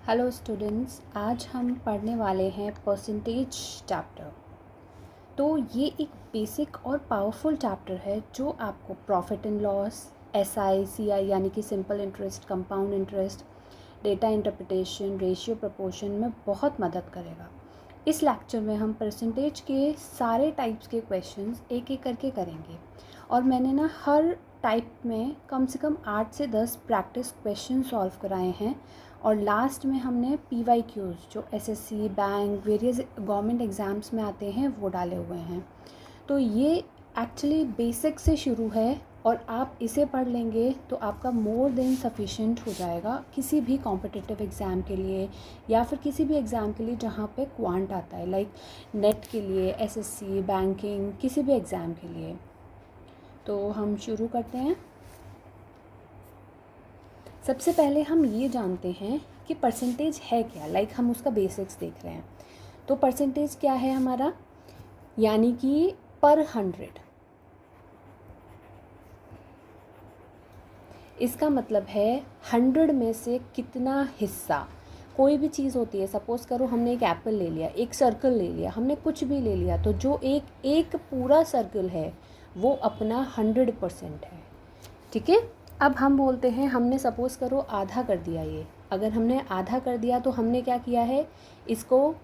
Hello students, आज हम पढ़ने वाले हैं परसेंटेज चैप्टर। तो ये एक बेसिक और पावरफुल चैप्टर है जो आपको profit and loss, SI, CI यानी कि simple interest, compound interest, data interpretation, ratio proportion में बहुत मदद करेगा। इस लेक्चर में हम परसेंटेज के सारे टाइप्स के क्वेश्चंस एक एक करके करेंगे और मैंने ना हर टाइप में कम से कम 8 से 10 प्रैक्टिस क्वेश्चन सॉल्व कराए हैं और लास्ट में हमने PYQs जो SSC, bank, various government exams में आते हैं वो डाले हुए हैं। तो ये एक्चुअली बेसिक से शुरू है और आप इसे पढ़ लेंगे तो आपका मोर देन सफिशिएंट हो जाएगा किसी भी कॉम्पिटिटिव एग्ज़ाम के लिए या फिर किसी भी एग्ज़ाम के लिए जहाँ पे क्वांट आता है, लाइक नेट के लिए, एसएससी, बैंकिंग, किसी भी एग्ज़ाम के लिए। तो हम शुरू करते हैं। सबसे पहले हम ये जानते हैं कि परसेंटेज है क्या, लाइक हम उसका बेसिक्स देख रहे हैं। तो परसेंटेज क्या है हमारा, यानी कि पर 100। इसका मतलब है 100 में से कितना हिस्सा कोई भी चीज़ होती है। सपोज़ करो हमने एक एप्पल ले लिया, एक सर्कल ले लिया, हमने कुछ भी ले लिया, तो जो एक पूरा सर्कल है वो अपना 100% है। ठीक है। अब हम बोलते हैं हमने सपोज़ करो आधा कर दिया। ये अगर हमने आधा कर दिया तो हमने क्या किया है, इसको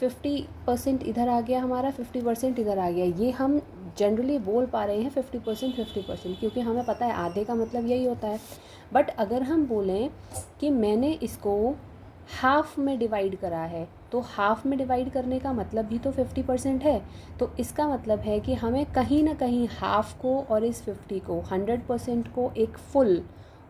50% इधर आ गया हमारा, 50% इधर आ गया। ये हम जनरली बोल पा रहे हैं 50% क्योंकि हमें पता है आधे का मतलब यही होता है। बट अगर हम बोलें कि मैंने इसको हाफ़ में डिवाइड करा है, तो हाफ़ में डिवाइड करने का मतलब भी तो 50% है। तो इसका मतलब है कि हमें कहीं ना कहीं हाफ़ को और इस 50 को, 100% को एक फुल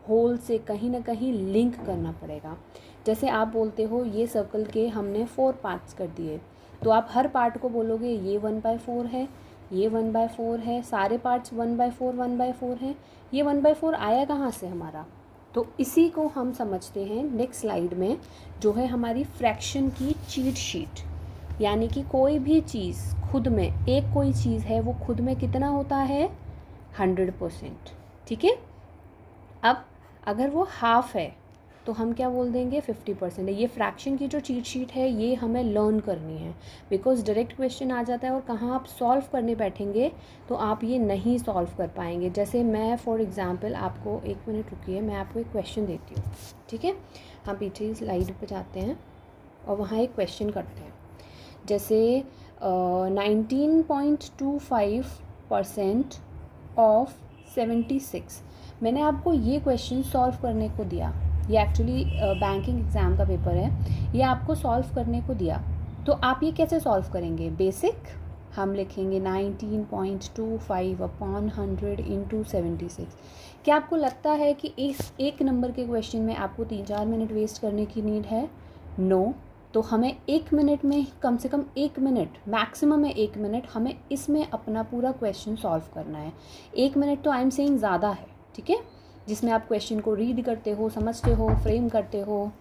होल से कहीं ना कहीं लिंक करना पड़ेगा। जैसे आप बोलते हो ये सर्कल के हमने 4 पार्ट्स कर दिए, तो आप हर पार्ट को बोलोगे ये 1/4 है, ये 1/4 है, सारे पार्ट्स 1/4 हैं। ये 1/4 आया कहाँ से हमारा? तो इसी को हम समझते हैं नेक्स्ट स्लाइड में, जो है हमारी फ्रैक्शन की चीट शीट। यानी कि कोई भी चीज़ खुद में, एक कोई चीज़ है वो खुद में कितना होता है, 100%। ठीक है। अब अगर वो हाफ है तो हम क्या बोल देंगे, 50% है। ये फ्रैक्शन की जो चीट शीट है ये हमें लर्न करनी है, बिकॉज डायरेक्ट क्वेश्चन आ जाता है और कहाँ आप सॉल्व करने बैठेंगे तो आप ये नहीं सॉल्व कर पाएंगे। जैसे मैं फॉर एग्ज़ाम्पल आपको, 1 मिनट रुकिए, मैं आपको एक क्वेश्चन देती हूँ। ठीक है, हम पीछे स्लाइड पर जाते हैं और वहाँ एक क्वेश्चन करते हैं। जैसे 19.25% ऑफ 76। मैंने आपको ये क्वेश्चन सॉल्व करने को दिया, ये एक्चुअली बैंकिंग एग्ज़ाम का पेपर है, ये आपको सॉल्व करने को दिया। तो आप ये कैसे सॉल्व करेंगे? बेसिक हम लिखेंगे 19.25 अपॉन 100 इंटू 76। क्या आपको लगता है कि इस एक नंबर के क्वेश्चन में आपको 3-4 मिनट वेस्ट करने की नीड है? नो। तो हमें 1 मिनट में, कम से कम 1 मिनट, मैक्सिमम है 1 मिनट, हमें इसमें अपना पूरा क्वेश्चन सॉल्व करना है। 1 मिनट तो आई एम सेइंग ज़्यादा है, ठीक है, जिसमें आप क्वेश्चन को रीड करते हो, समझते हो, फ्रेम करते हो।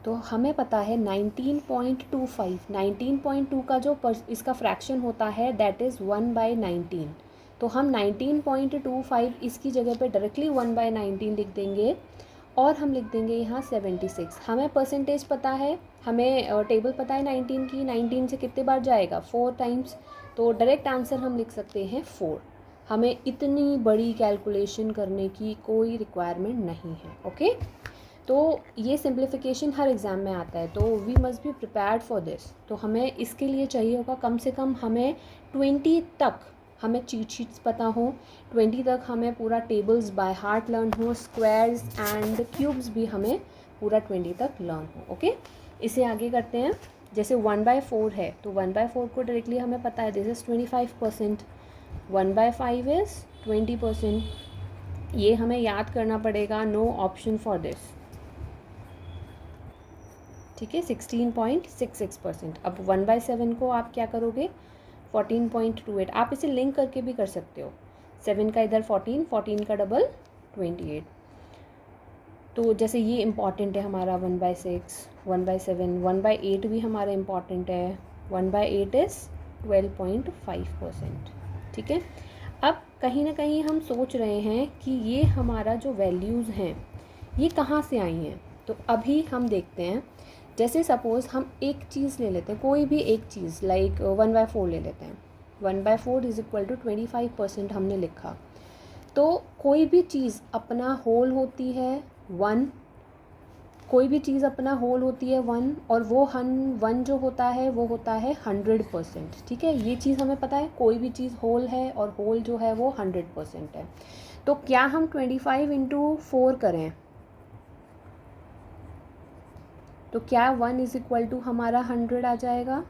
तो हमें पता है 19.25, 19.2 का जो इसका फ्रैक्शन होता है दैट इज़ 1/19। तो हम 19.25 इसकी जगह पे डायरेक्टली 1/19 लिख देंगे और हम लिख देंगे यहाँ 76। हमें परसेंटेज पता है, हमें टेबल पता है 19 की, 19 से कितने बार जाएगा, 4 टाइम्स। तो डायरेक्ट आंसर हम लिख सकते हैं 4। हमें इतनी बड़ी कैलकुलेशन करने की कोई रिक्वायरमेंट नहीं है। ओके, तो ये सिंप्लीफिकेशन हर एग्ज़ाम में आता है, तो we must be prepared for this. तो हमें इसके लिए चाहिए होगा कम से कम हमें 20 तक हमें चीट शीट्स पता हो, 20 तक हमें पूरा टेबल्स बाय हार्ट लर्न हो, स्क्वायर्स एंड क्यूब्स भी हमें पूरा 20 तक लर्न हो। ओके, इसे आगे करते हैं। जैसे 1/4 है तो 1/4 को डायरेक्टली हमें पता है दिस इज़ 25%, 1/5 इज़ 20%। ये हमें याद करना पड़ेगा, नो ऑप्शन फॉर दिस। ठीक है, 16.66%। अब 1/7 को आप क्या करोगे, 14.28। आप इसे लिंक करके भी कर सकते हो, 7 का इधर 14, 14 का डबल 28। तो जैसे ये इम्पॉर्टेंट है हमारा 1/6, 1/7, 1/8 भी हमारा इम्पॉर्टेंट है। 1/8 इज़ 12.5%। ठीक है। अब कहीं ना कहीं हम सोच रहे हैं कि ये हमारा जो वैल्यूज़ हैं ये कहाँ से आई हैं। तो अभी हम देखते हैं, जैसे सपोज़ हम एक चीज़ ले लेते हैं, कोई भी एक चीज़, लाइक 1/4 ले लेते हैं। 1/4 इज़ इक्वल टू 25% हमने लिखा। तो कोई भी चीज़ अपना होल होती है 1, कोई भी चीज़ अपना होल होती है 1, और वो 1 जो होता है वो होता है 100%। ठीक है, ये चीज़ हमें पता है, कोई भी चीज़ होल है और होल जो है वो 100% है। तो क्या हम 25 इंटू 4 करें तो क्या 1 इज़ इक्वल टू हमारा 100 आ जाएगा?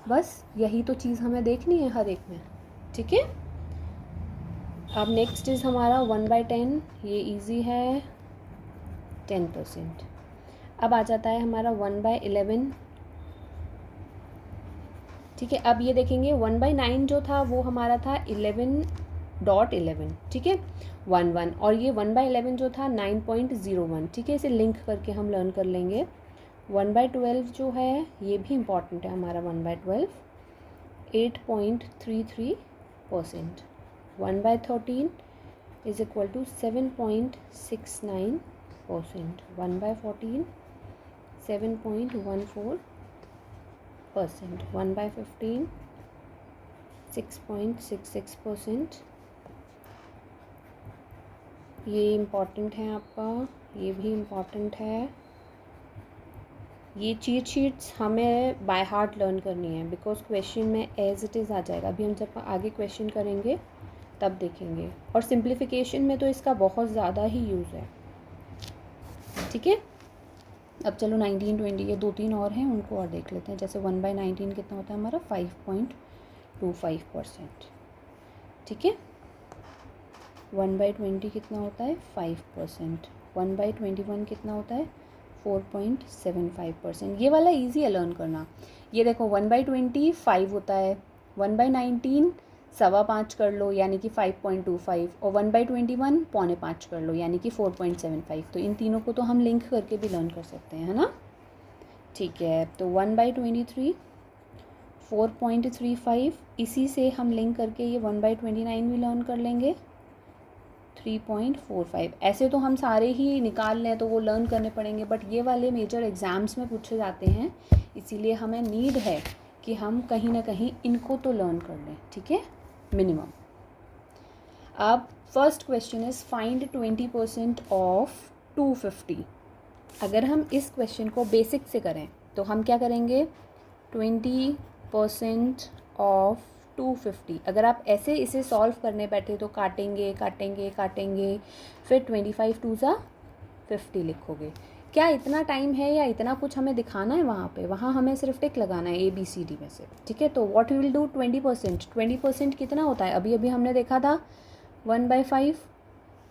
बस यही तो चीज़ हमें देखनी है हर एक में। ठीक है, अब नेक्स्ट इज़ हमारा 1/10, ये इजी है 10%। अब आ जाता है हमारा 1/11। ठीक है, अब ये देखेंगे 1/9 जो था वो हमारा था 11.11। ठीक है, 1 और ये 1/11 जो था 9.01। ठीक है, इसे लिंक करके हम लर्न कर लेंगे। 1/12 जो है ये भी इम्पॉर्टेंट है हमारा। 1/12 8.33%। 1/13 इज इक्वल टू 7.69%। 1/14 7.14%। 1/15 6.66%। ये इम्पॉर्टेंट है आपका, ये भी इम्पॉर्टेंट है। ये चीट शीट्स हमें बाय हार्ट लर्न करनी है, बिकॉज क्वेश्चन में एज इट इज़ आ जाएगा। अभी हम जब आगे क्वेश्चन करेंगे तब देखेंगे, और सिंप्लीफिकेशन में तो इसका बहुत ज़्यादा ही यूज़ है। ठीक है, अब चलो 19, 20 ये 2-3 और हैं, उनको और देख लेते हैं। जैसे 1/19 कितना होता है हमारा 5.25%। ठीक है, 1/20 कितना होता है 5%। 1/21 कितना होता है 4.75%। ये वाला ईजी है लर्न करना। ये देखो 1/20 5 होता है, 1/19 5.25 कर लो यानी कि 5.25, और 1/21 5.25 कर लो यानी कि 4.75। तो इन तीनों को तो हम लिंक करके भी लर्न कर सकते हैं, है ना। ठीक है, तो 1/23 4.35, इसी से हम लिंक करके ये 1/29 भी लर्न कर लेंगे 3.45। ऐसे तो हम सारे ही निकाल लें तो वो लर्न करने पड़ेंगे, बट ये वाले मेजर एग्ज़ाम्स में पूछे जाते हैं, इसीलिए हमें नीड है कि हम कहीं ना कहीं इनको तो लर्न कर लें। ठीक है, मिनिमम। अब first question is find 20% of 250। अगर हम इस क्वेश्चन को बेसिक से करें तो हम क्या करेंगे, 20% ऑफ 250। अगर आप ऐसे इसे सॉल्व करने बैठे तो काटेंगे काटेंगे काटेंगे, फिर 25 2 ज़ा 50 लिखोगे। क्या इतना टाइम है या इतना कुछ हमें दिखाना है वहाँ पे? वहाँ हमें सिर्फ टिक लगाना है ABCD में से। ठीक है, तो व्हाट विल डू 20%। 20% कितना होता है? अभी अभी हमने देखा था 1/5।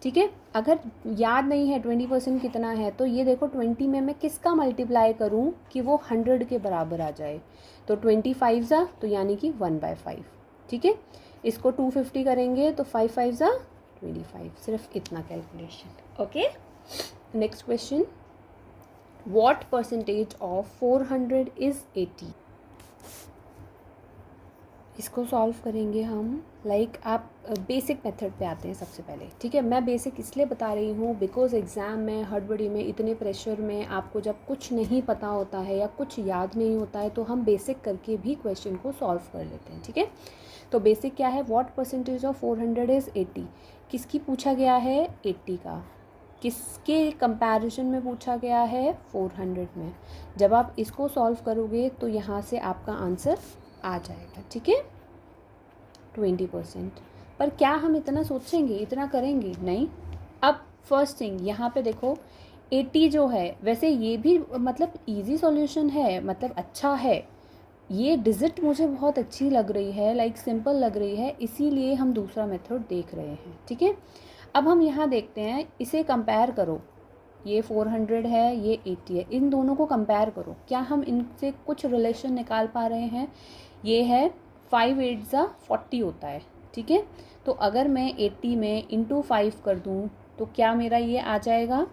ठीक है, अगर याद नहीं है 20% कितना है तो ये देखो 20 में मैं किसका मल्टीप्लाई करूँ कि वो 100 के बराबर आ जाए। तो 25 ज़ा तो यानी कि 1/5। ठीक है, इसको 250 करेंगे तो 5 5 ज़ा 25। सिर्फ इतना calculation. Okay, next question, what percentage of 400 is 80। इसको सॉल्व करेंगे हम, आप बेसिक मेथड पे आते हैं सबसे पहले। ठीक है, मैं बेसिक इसलिए बता रही हूँ बिकॉज एग्ज़ाम में हड़बड़ी में इतने प्रेशर में आपको जब कुछ नहीं पता होता है या कुछ याद नहीं होता है तो हम बेसिक करके भी क्वेश्चन को सॉल्व कर लेते हैं। ठीक है, तो बेसिक क्या है, व्हाट परसेंटेज ऑफ 400 इज़ 80। किसकी पूछा गया है? 80 का। किसके कंपैरिजन में पूछा गया है? 400 में। जब आप इसको सॉल्व करोगे तो यहाँ से आपका आंसर आ जाएगा। ठीक है, 20%। पर क्या हम इतना सोचेंगे, इतना करेंगे? नहीं। अब फर्स्ट थिंग यहाँ पे देखो 80 जो है, वैसे ये भी इजी सॉल्यूशन है, अच्छा है। ये डिजिट मुझे बहुत अच्छी लग रही है, सिंपल लग रही है, इसीलिए हम दूसरा मेथड देख रहे हैं। ठीक है, अब हम यहाँ देखते हैं, इसे कंपेयर करो। ये 400 है, ये 80 है, इन दोनों को कंपेयर करो। क्या हम इनसे कुछ रिलेशन निकाल पा रहे हैं? ये है 5 8 ज़ा 40 होता है। ठीक है, तो अगर मैं 80 में इंटू 5 कर दूँ तो क्या मेरा ये आ जाएगा?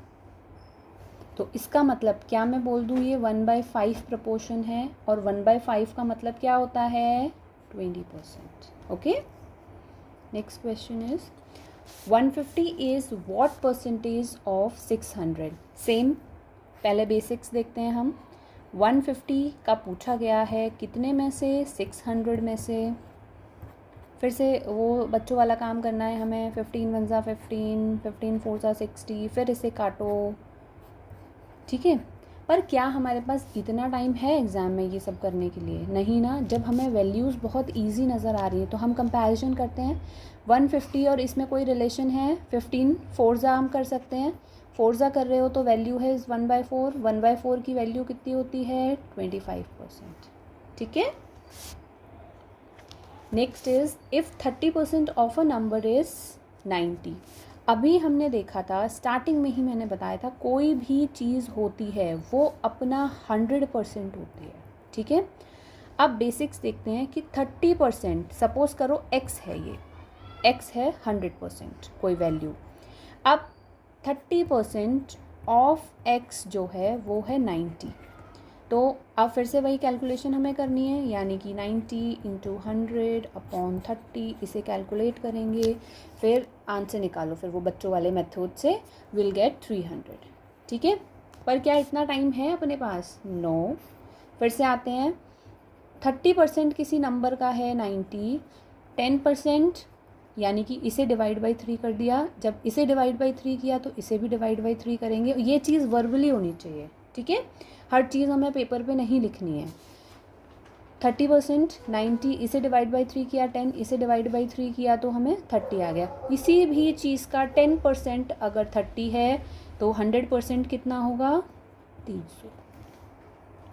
तो इसका मतलब क्या मैं बोल दूँ, ये 1/5 प्रपोर्शन है, और 1/5 का मतलब क्या होता है? 20%। Okay, next question is 150 is what percentage of 600। Same पहले बेसिक्स देखते हैं हम। 150 का पूछा गया है, कितने में से? 600 में से। फिर से वो बच्चों वाला काम करना है हमें। 15 वन ज़ा 15, 15 फोर ज़ा 60, फिर इसे काटो, ठीक है। पर क्या हमारे पास इतना टाइम है एग्ज़ाम में ये सब करने के लिए? नहीं ना। जब हमें वैल्यूज़ बहुत इजी नज़र आ रही है तो हम कंपैरिजन करते हैं। 150 और इसमें कोई रिलेशन है? 15 फोर्जा हम कर सकते हैं। फोर्जा कर रहे हो तो वैल्यू है 1/4। 1/4 की वैल्यू कितनी होती है? 25%, ठीक है। Next is if 30% of a number is 90। अभी हमने देखा था, स्टार्टिंग में ही मैंने बताया था, कोई भी चीज़ होती है वो अपना 100% होती है, ठीक है। अब बेसिक्स देखते हैं कि 30%, सपोज़ करो x है, ये x है 100% कोई वैल्यू। अब 30% ऑफ x जो है वो है 90। तो अब फिर से वही कैलकुलेशन हमें करनी है, यानी कि 90 × 100/30 इसे कैलकुलेट करेंगे, फिर आंसर निकालो। फिर वो बच्चों वाले मेथड से विल गेट 300, ठीक है। पर क्या इतना टाइम है अपने पास? नो। फिर से आते हैं, 30% किसी नंबर का है 90, 10% यानी कि इसे डिवाइड बाई 3 कर दिया। जब इसे डिवाइड बाई 3 किया तो इसे भी डिवाइड बाई 3 करेंगे। ये चीज़ वर्बली होनी चाहिए, ठीक है। हर चीज़ हमें पेपर पे नहीं लिखनी है। 30% 90, इसे डिवाइड बाई 3 किया, 10 इसे डिवाइड बाई 3 किया तो हमें 30 आ गया। किसी भी चीज़ का 10% अगर 30 है तो 100% कितना होगा? 300।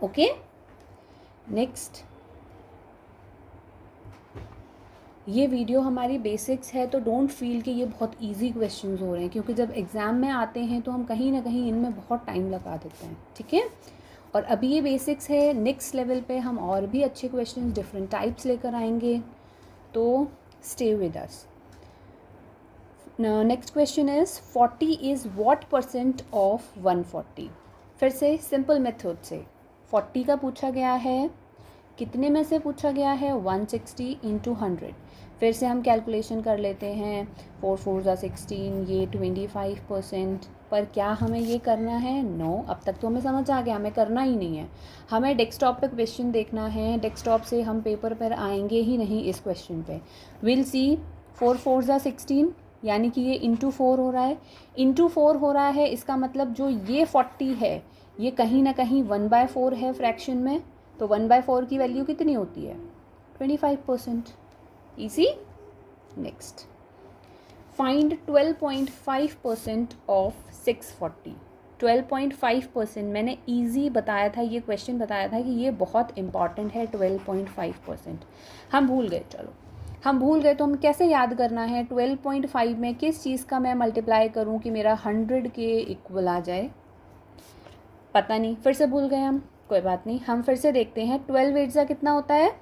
ओके। नेक्स्ट, ये वीडियो हमारी बेसिक्स है तो डोंट फील कि ये बहुत इजी क्वेश्चंस हो रहे हैं, क्योंकि जब एग्ज़ाम में आते हैं तो हम कहीं ना कहीं इनमें बहुत टाइम लगा देते हैं, ठीक है। और अभी ये बेसिक्स है, नेक्स्ट लेवल पे हम और भी अच्छे क्वेश्चंस डिफरेंट टाइप्स लेकर आएंगे, तो stay with us. Next question is 40 is what % of 140। फिर से सिंपल मेथड से 40 का पूछा गया है, कितने में से पूछा गया है? 160 × 100। फिर से हम कैलकुलेशन कर लेते हैं, 4 4 ज़ा 16, ये 25%। पर क्या हमें ये करना है? नो। अब तक तो हमें समझ आ गया, हमें करना ही नहीं है। हमें डेस्कटॉप पे क्वेश्चन देखना है, डेस्कटॉप से हम पेपर पर आएंगे ही नहीं इस क्वेश्चन पे। विल सी 4 4 ज़ा 16, यानी कि ये × 4 हो रहा है। × 4 हो रहा है, इसका मतलब जो ये 40 है ये कहीं ना कहीं 1/4 है फ्रैक्शन में, तो 1/4 की वैल्यू कितनी होती है? 25%। इजी। Next, find 12.5% of 640। 12.5% मैंने इजी बताया था, ये क्वेश्चन बताया था कि ये बहुत इंपॉर्टेंट है। 12.5% हम भूल गए, चलो हम भूल गए तो हम कैसे याद करना है? 12.5 में किस चीज़ का मैं मल्टीप्लाई करूं कि मेरा 100 के इक्वल आ जाए? पता नहीं, फिर से भूल गए हम, कोई बात नहीं। हम फिर से देखते हैं, 12 8 ज़ा कितना होता है?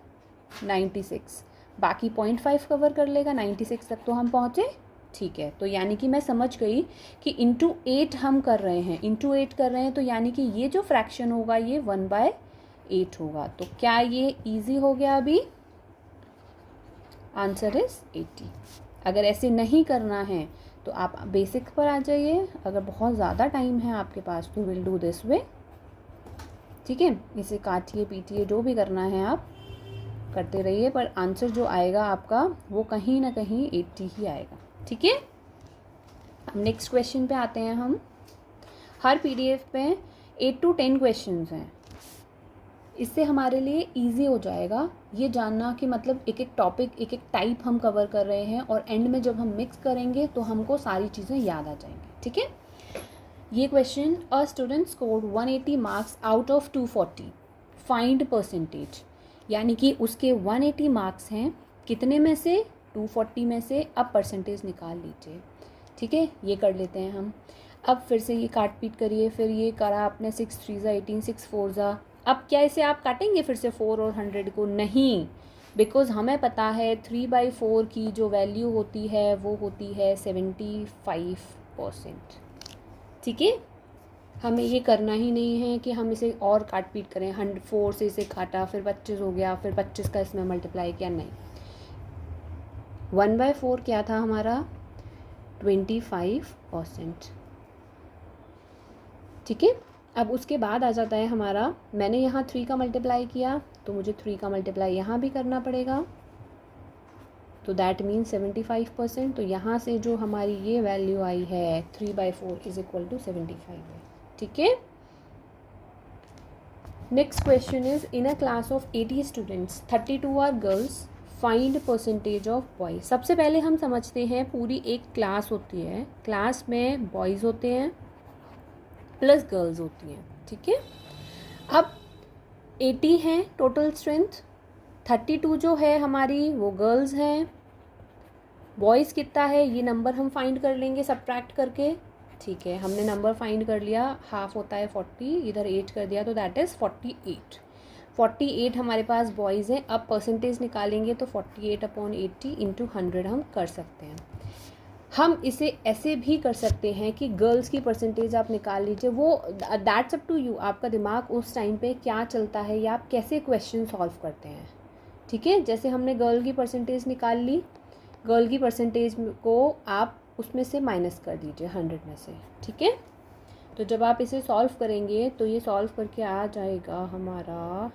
96। बाकी 0.5 कवर कर लेगा, 96 तक तो हम पहुँचे, ठीक है। तो यानी कि मैं समझ गई कि × 8 हम कर रहे हैं, × 8 कर रहे हैं, तो यानी कि ये जो फ्रैक्शन होगा ये 1/8 होगा। तो क्या ये ईजी हो गया? अभी आंसर इज़ 80। अगर ऐसे नहीं करना है तो आप बेसिक पर आ जाइए। अगर बहुत ज़्यादा टाइम है आपके पास तो विल डू दिस वे, ठीक है। इसे काटिए पीटिए, जो भी करना है आप करते रहिए, पर आंसर जो आएगा आपका वो कहीं ना कहीं 80 ही आएगा, ठीक है। अब नेक्स्ट क्वेश्चन पे आते हैं हम। हर पीडीएफ पे 8 to 10 क्वेश्चंस हैं। इससे हमारे लिए इजी हो जाएगा ये जानना कि मतलब एक एक टॉपिक, एक एक टाइप हम कवर कर रहे हैं, और एंड में जब हम मिक्स करेंगे तो हमको सारी चीज़ें याद आ जाएंगी, ठीक है। ये question, a student scored 180 marks out of 240, find percentage. यानी कि उसके 180 मार्क्स हैं, कितने में से? 240 में से। अब परसेंटेज निकाल लीजिए, ठीक है। ये कर लेते हैं हम। अब फिर से ये काट पीट करिए, फिर ये करा आपने 6 3 ज़ा 18, 6 4 ज़ा। अब क्या इसे आप काटेंगे फिर से 4 और 100 को? नहीं, बिकॉज हमें पता है 3/4 की जो वैल्यू होती है वो होती है 75%, ठीक है। हमें ये करना ही नहीं है कि हम इसे और काट पीट करें, 104 से इसे काटा, फिर 25 हो गया, फिर 25 का इसमें मल्टीप्लाई किया, नहीं। 1/4 क्या था हमारा? 25%, ठीक है। अब उसके बाद आ जाता है हमारा, मैंने यहाँ 3 का मल्टीप्लाई किया तो मुझे 3 का मल्टीप्लाई यहाँ भी करना पड़ेगा, तो दैट मीन 75%। तो यहाँ से जो हमारी ये वैल्यू आई है 3/4 इज इक्वल टू 75 है, ठीक है। Next question is in a class of 80 students 32 are girls, find percentage of boys. सबसे पहले हम समझते हैं पूरी एक क्लास होती है, क्लास में बॉयज़ होते हैं प्लस गर्ल्स होती हैं, ठीक है। अब 80 हैं टोटल स्ट्रेंथ, 32 जो है हमारी वो गर्ल्स हैं, बॉयज़ कितना है ये नंबर हम फाइंड कर लेंगे सब्ट्रैक्ट करके, ठीक है। हमने नंबर फाइंड कर लिया, हाफ होता है 40, इधर 8 कर दिया तो दैट इज़ 48 हमारे पास बॉयज़ हैं। अब परसेंटेज निकालेंगे तो 48/80 इंटू 100 हम कर सकते हैं। हम इसे ऐसे भी कर सकते हैं कि गर्ल्स की परसेंटेज आप निकाल लीजिए, वो दैट्स अप टू यू, आपका दिमाग उस टाइम पे क्या चलता है या आप कैसे क्वेश्चन सॉल्व करते हैं, ठीक है। जैसे हमने गर्ल की परसेंटेज निकाल ली, गर्ल की परसेंटेज को आप उसमें से माइनस कर दीजिए 100 में से, ठीक है। तो जब आप इसे सॉल्व करेंगे तो ये सॉल्व करके आ जाएगा हमारा,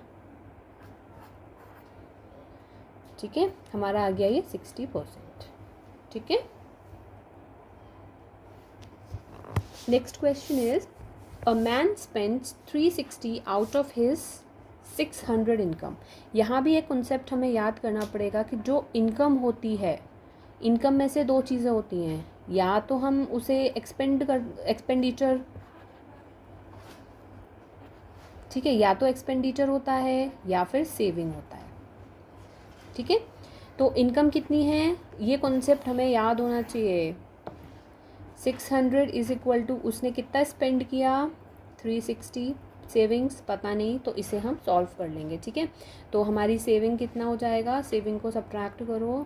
ठीक है, हमारा आ गया ये 60%, ठीक है। Next question is a man spends 360 out of his 600 income. यहाँ भी एक कॉन्सेप्ट हमें याद करना पड़ेगा कि जो इनकम होती है, इनकम में से दो चीज़ें होती हैं, या तो हम उसे एक्सपेंडिचर, ठीक है, या तो एक्सपेंडिचर होता है या फिर सेविंग होता है, ठीक है। तो इनकम कितनी है ये कॉन्सेप्ट हमें याद होना चाहिए। 600 इज इक्वल टू उसने कितना स्पेंड किया 360, सेविंग्स पता नहीं तो इसे हम सॉल्व कर लेंगे, ठीक है। तो हमारी सेविंग कितना हो जाएगा, सेविंग को सब्ट्रैक्ट करो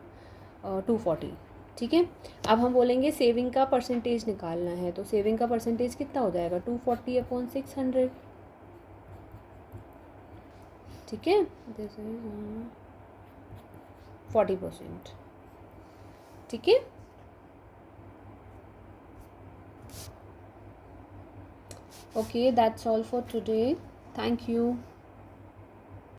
240, ठीक है। अब हम बोलेंगे सेविंग का परसेंटेज निकालना है, तो सेविंग का परसेंटेज कितना हो जाएगा 240/600, ठीक है, जैसे 40%, ठीक है। Okay, that's all for today. Thank you.